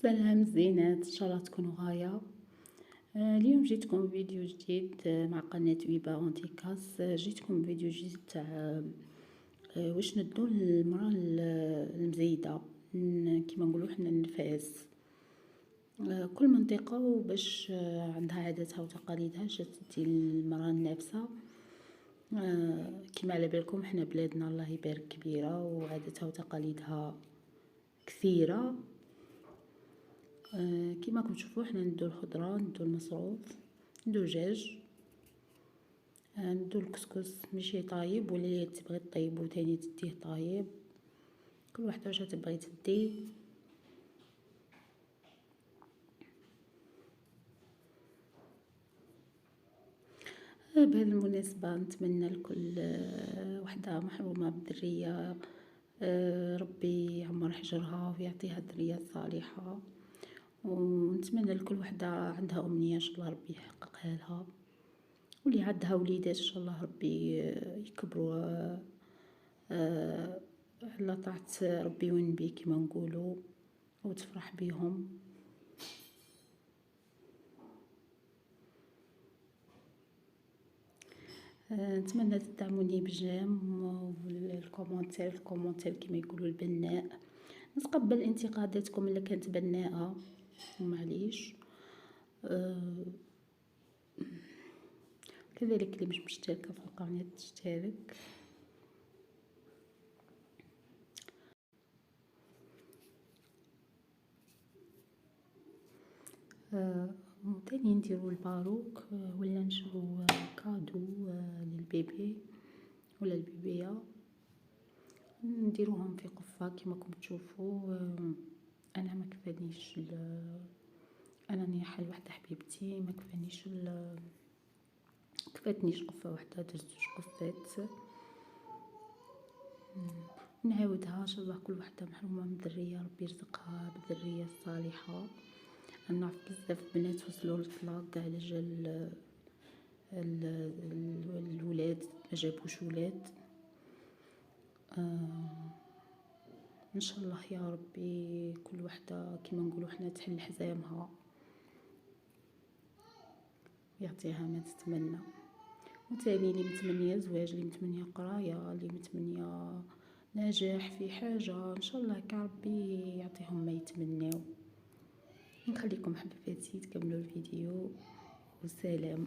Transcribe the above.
سلام زينات، ان شاء الله تكونوا غايه. اليوم جيتكم فيديو جديد مع قناه ويبا اونتيكاس. جيتكم فيديو جديد تاع واش ندو للمراه المزيده، كيما نقولوا حنا النفاس. كل منطقه وباش عندها عاداتها وتقاليدها اش تدي المراه النافسه. كيما على بالكم حنا بلادنا الله يبارك كبيره وعاداتها وتقاليدها كثيره. كيما راكم تشوفوا حنا ندو الخضره، ندو المصروف، ندو الدجاج، ندو الكسكس ماشي طايب، ولا تبغي طيبو تاني تديه طايب، كل وحده واش تبغي تدي. بهذه المناسبه نتمنى لكل وحده محرومه بالذريه ربي يعمر حجرها ويعطيها الذريه الصالحه، ونتمنى لكل وحده عندها امنيه ان شاء الله ربي يحققها لها، واللي عندها وليدات ان شاء الله ربي يكبروا على طاعة ربي ونبي كما نقولوا، وتفرح بيهم. نتمنى تدعموني بجيم والكومونتير كما يقولوا البناء. نتقبل انتقاداتكم اللي كانت بناءه ومعليش. كذلك اللي مش مشتركه في القناه تشترك. تاني نديرو الباروك ولا نشرو كادو للبيبي ولا البيبيه، نديروهم في قفه كما راكم تشوفوا. انا ما كفانيش انا نيحل وحده حبيبتي ما كفانيش كفاتنيش قفه وحده، درت 2 قفات. نعاودها ان شاء الله كل وحده محرومه من الذريه ربي يرزقها بالذريه الصالحه. انا نعرف بزاف بنات وصلوا للطلاق على جال الولاد ما جابوش ولاد. ان شاء الله يا ربي كل وحده كيما نقولوا حنا تحل حزامها ويعطيها ما تتمنى. وتاني اللي متمنيه زواج، اللي متمنيه قرايه، اللي متمنيه نجاح في حاجه، ان شاء الله كربي يعطيهم ما يتمناو. نخليكم حبيباتي تكملوا الفيديو، وسلام.